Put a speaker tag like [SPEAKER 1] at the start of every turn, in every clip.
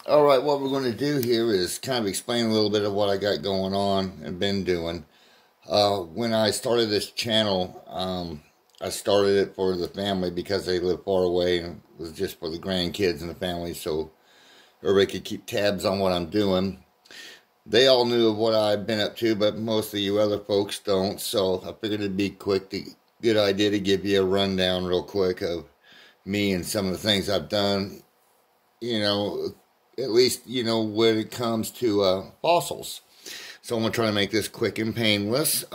[SPEAKER 1] Alright, what we're going to do here is kind of explain a little bit of what I got going on and been doing. When I started this channel, I started it for the family because they live far away, and it was just for the grandkids and the family so everybody could keep tabs on what I'm doing. They all knew of what I've been up to, but most of you other folks don't, so I figured it'd be good idea to give you a rundown real quick of me and some of the things I've done, you know, at least, when it comes to fossils. So I'm going to try to make this quick and painless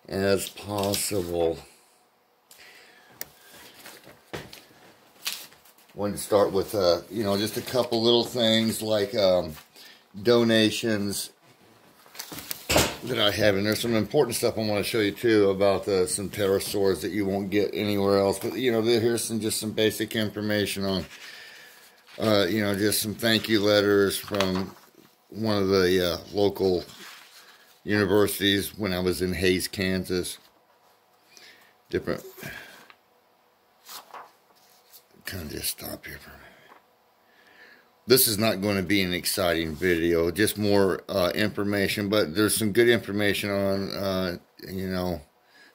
[SPEAKER 1] as possible. Wanted to start with, just a couple little things like donations that I have. And there's some important stuff I want to show you too about some pterosaurs that you won't get anywhere else. But, here's just some basic information on just some thank you letters from one of the local universities when I was in Hays, Kansas. Different. Kind of just stop here for a minute. This is not going to be an exciting video, just more information, but there's some good information on,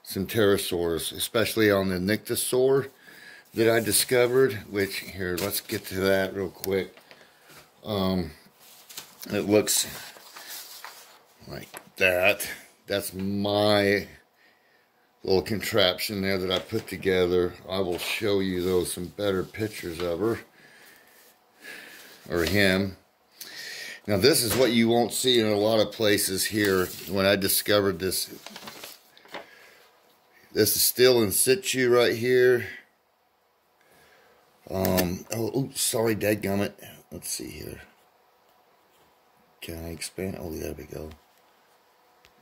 [SPEAKER 1] some pterosaurs, especially on the nyctosaur that I discovered, which, here, let's get to that real quick. It looks like that. That's my little contraption there that I put together. I will show you, some better pictures of her, or him. Now, this is what you won't see in a lot of places here. When I discovered this, this is still in situ right here. Sorry, dadgummit. Let's see here. Can I expand? Oh, there we go.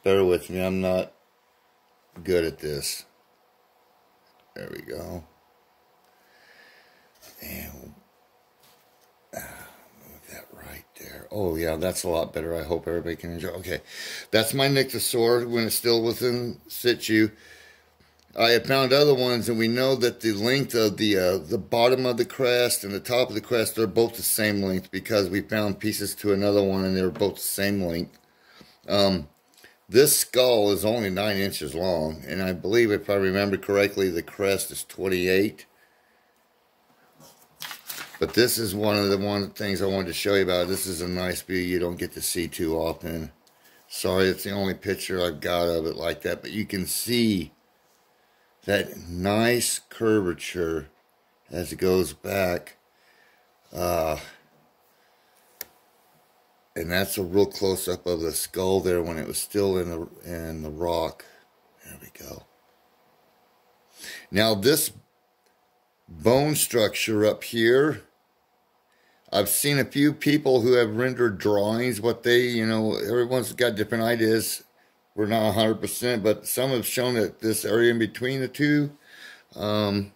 [SPEAKER 1] Bear with me. I'm not good at this. There we go. And move that right there. Oh, yeah, that's a lot better. I hope everybody can enjoy. Okay, that's my nyctosaur when it's still within situ. I have found other ones, and we know that the length of the bottom of the crest and the top of the crest are both the same length because we found pieces to another one, and they were both the same length. This skull is only 9 inches long, and I believe, if I remember correctly, the crest is 28. But this is one of the things I wanted to show you about. This is a nice view you don't get to see too often. Sorry, it's the only picture I've got of it like that, but you can see that nice curvature as it goes back. And that's a real close-up of the skull there when it was still in the rock. There we go. Now this bone structure up here, I've seen a few people who have rendered drawings, what they, everyone's got different ideas. We're not 100%, but some have shown that this area in between the two, let's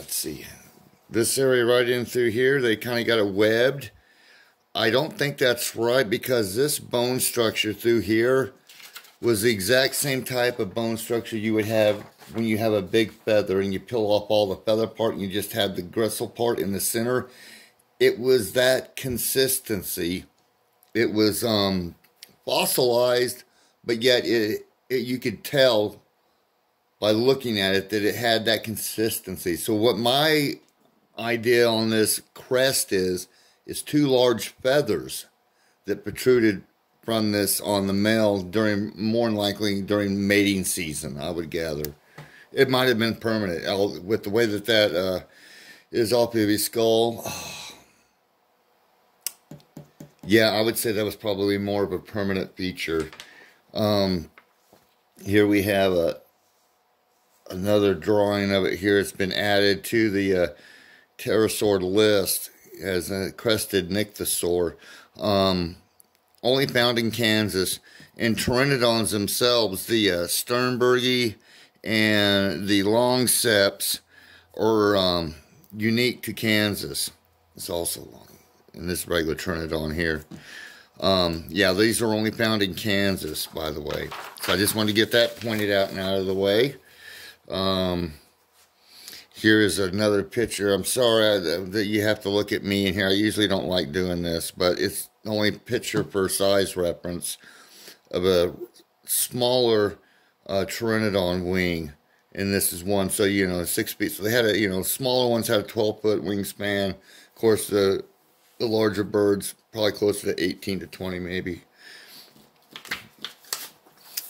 [SPEAKER 1] see, this area right in through here, they kind of got it webbed. I don't think that's right because this bone structure through here was the exact same type of bone structure you would have when you have a big feather and you peel off all the feather part and you just have the gristle part in the center. It was that consistency. It was fossilized, but yet you could tell by looking at it that it had that consistency. So what my idea on this crest is 2 large feathers that protruded from this on the male more than likely during mating season, I would gather. It might have been permanent with the way that is off of his skull. Yeah, I would say that was probably more of a permanent feature. Here we have another drawing of it here. It's been added to the pterosaur list as a crested nyctosaur. Only found in Kansas. And pteranodons themselves, the Sternbergi and the Longseps, are unique to Kansas. It's also long. And this regular pteranodon here. Yeah, these are only found in Kansas, by the way. So I just wanted to get that pointed out and out of the way. Here is another picture. I'm sorry that you have to look at me in here. I usually don't like doing this, but it's only picture per size reference of a smaller Pteranodon wing. And this is one, so 6 feet. So they had smaller ones had a 12-foot wingspan. Of course, the larger birds probably closer to 18 to 20 maybe.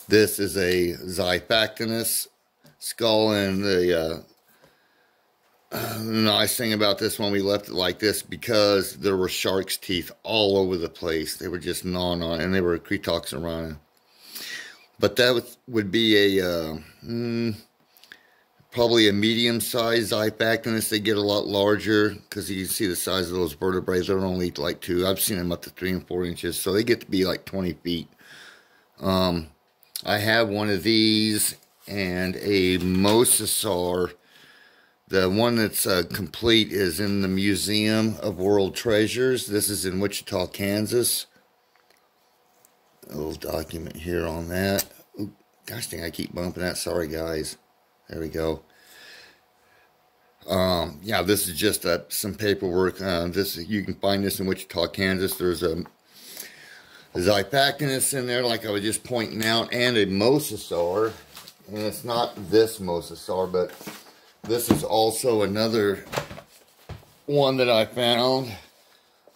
[SPEAKER 1] This is a Zyfectinous Skull, and the nice thing about this one, we left it like this because there were shark's teeth all over the place. They were just gnawing on it, and they were Cretoxerana. But that would be a probably a medium-sized Zyfectinous. They get a lot larger because you can see the size of those vertebrae. They're only like 2. I've seen them up to 3 and 4 inches, so they get to be like 20 feet. I have one of these and a mosasaur. The one that's complete is in the Museum of World Treasures. This is in Wichita, Kansas. A little document here on that. Ooh, gosh dang, I keep bumping that. Sorry, guys. There we go. Yeah, this is just some paperwork. You can find this in Wichita, Kansas. There's a Zyfectinous in there, like I was just pointing out, and a mosasaur. And it's not this mosasaur, but this is also another one that I found.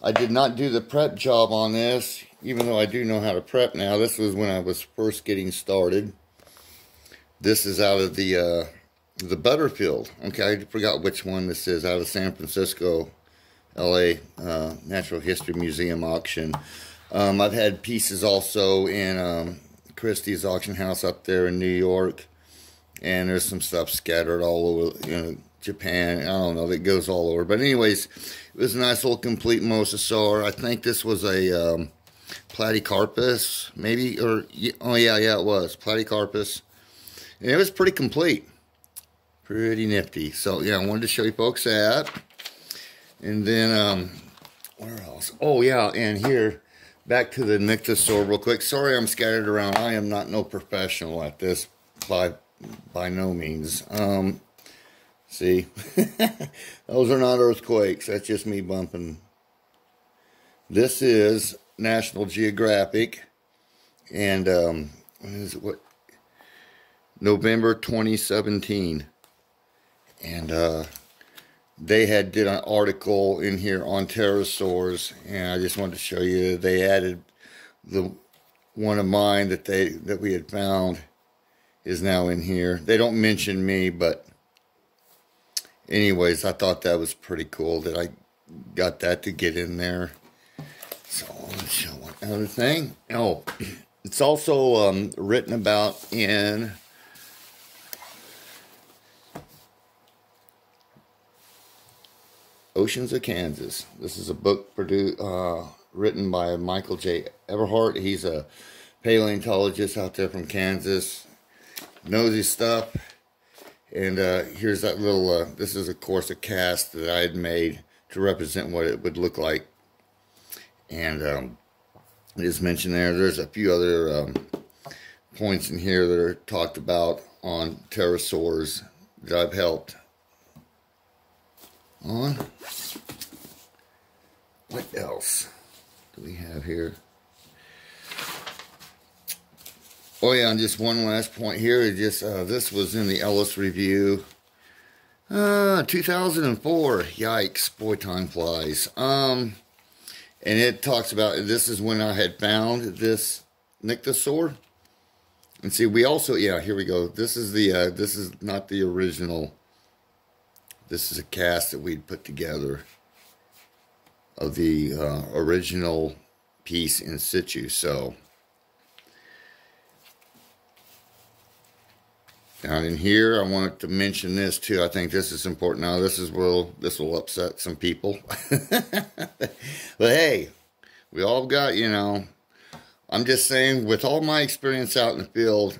[SPEAKER 1] I did not do the prep job on this, even though I do know how to prep now. This was when I was first getting started. This is out of the Butterfield. Okay, I forgot which one this is. Out of San Francisco, LA, Natural History Museum auction. I've had pieces also in Christie's auction house up there in New York. And there's some stuff scattered all over, Japan. I don't know, that goes all over. But anyways, it was a nice little complete mosasaur. I think this was a platycarpus, maybe, or, oh yeah, it was platycarpus. And it was pretty complete. Pretty nifty. So, yeah, I wanted to show you folks that. And then, where else? Oh, yeah, and here, back to the nyctosaur real quick. Sorry I'm scattered around. I am not no professional at this by no means. See, those are not earthquakes. That's just me bumping. This is National Geographic, and when is it? What? November 2017, and they did an article in here on pterosaurs, and I just wanted to show you they added the one of mine that we had found is now in here. They don't mention me, but anyways, I thought that was pretty cool that I got that to get in there. So let's show one other thing. Oh, it's also written about in Oceans of Kansas. This is a book written by Michael J. Everhart. He's a paleontologist out there from Kansas. Knows his stuff. And here's that little, this is of course a cast that I had made to represent what it would look like. And it is mentioned there. There's a few other points in here that are talked about on pterosaurs that I've helped on. What else do we have here? Oh yeah, and just one last point here. Just this was in the Ellis Review, 2004. Yikes, boy, time flies. And it talks about, this is when I had found this nyctosaur. And see, we also, yeah, here we go. This is this is not the original. This is a cast that we'd put together of the original piece in situ. So down in here, I wanted to mention this too. I think this is important. Now, this will upset some people. But hey, we all got, I'm just saying, with all my experience out in the field,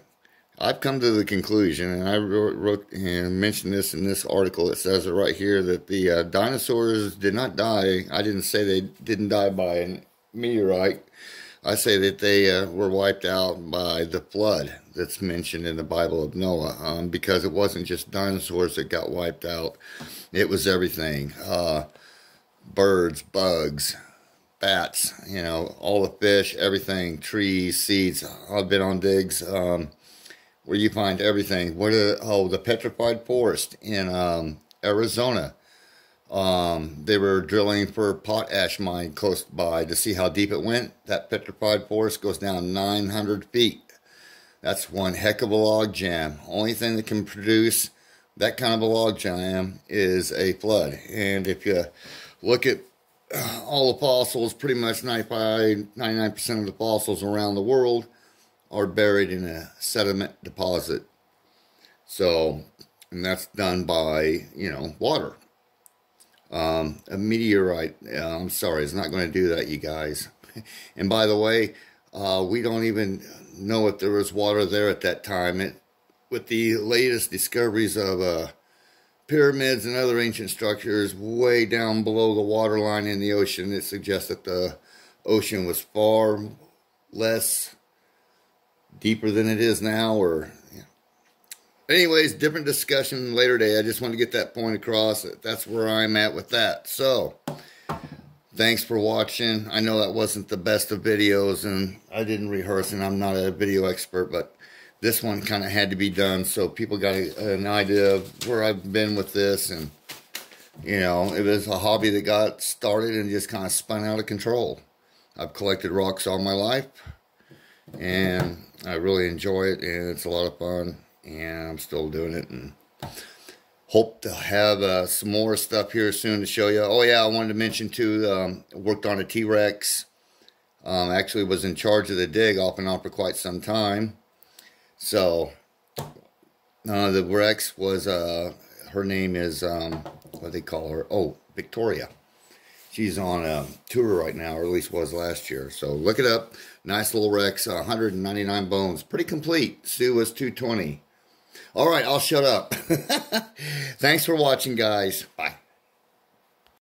[SPEAKER 1] I've come to the conclusion, and I wrote and mentioned this in this article. It says it right here that the dinosaurs did not die. I didn't say they didn't die by a meteorite. I say that they were wiped out by the flood that's mentioned in the Bible of Noah, because it wasn't just dinosaurs that got wiped out. It was everything. Birds, bugs, bats, you know, all the fish, everything, trees, seeds. I've been on digs where you find everything. The Petrified Forest in Arizona. They were drilling for a potash mine close by to see how deep it went. That Petrified Forest goes down 900 feet. That's one heck of a log jam. Only thing that can produce that kind of a log jam is a flood. And if you look at all the fossils, pretty much 99% of the fossils around the world are buried in a sediment deposit. So, and that's done by, you know, water. A meteorite, I'm sorry, it's not going to do that, you guys. And by the way, we don't even know if there was water there at that time. With the latest discoveries of pyramids and other ancient structures way down below the waterline in the ocean, it suggests that the ocean was far less deeper than it is now, or anyways, different discussion later day. I just want to get that point across. That's where I'm at with that. So, thanks for watching. I know that wasn't the best of videos, and I didn't rehearse, and I'm not a video expert, but this one kind of had to be done so people got an idea of where I've been with this. And, you know, it was a hobby that got started and just kind of spun out of control. I've collected rocks all my life, and I really enjoy it, and it's a lot of fun. And I'm still doing it, and hope to have some more stuff here soon to show you. Oh yeah, I wanted to mention too, worked on a T-Rex. Actually was in charge of the dig off and on for quite some time. So the Rex was, her name is, what do they call her? Oh, Victoria. She's on a tour right now, or at least was last year. So look it up. Nice little Rex, 199 bones. Pretty complete. Sue was 220. All right, I'll shut up. Thanks for watching, guys. Bye.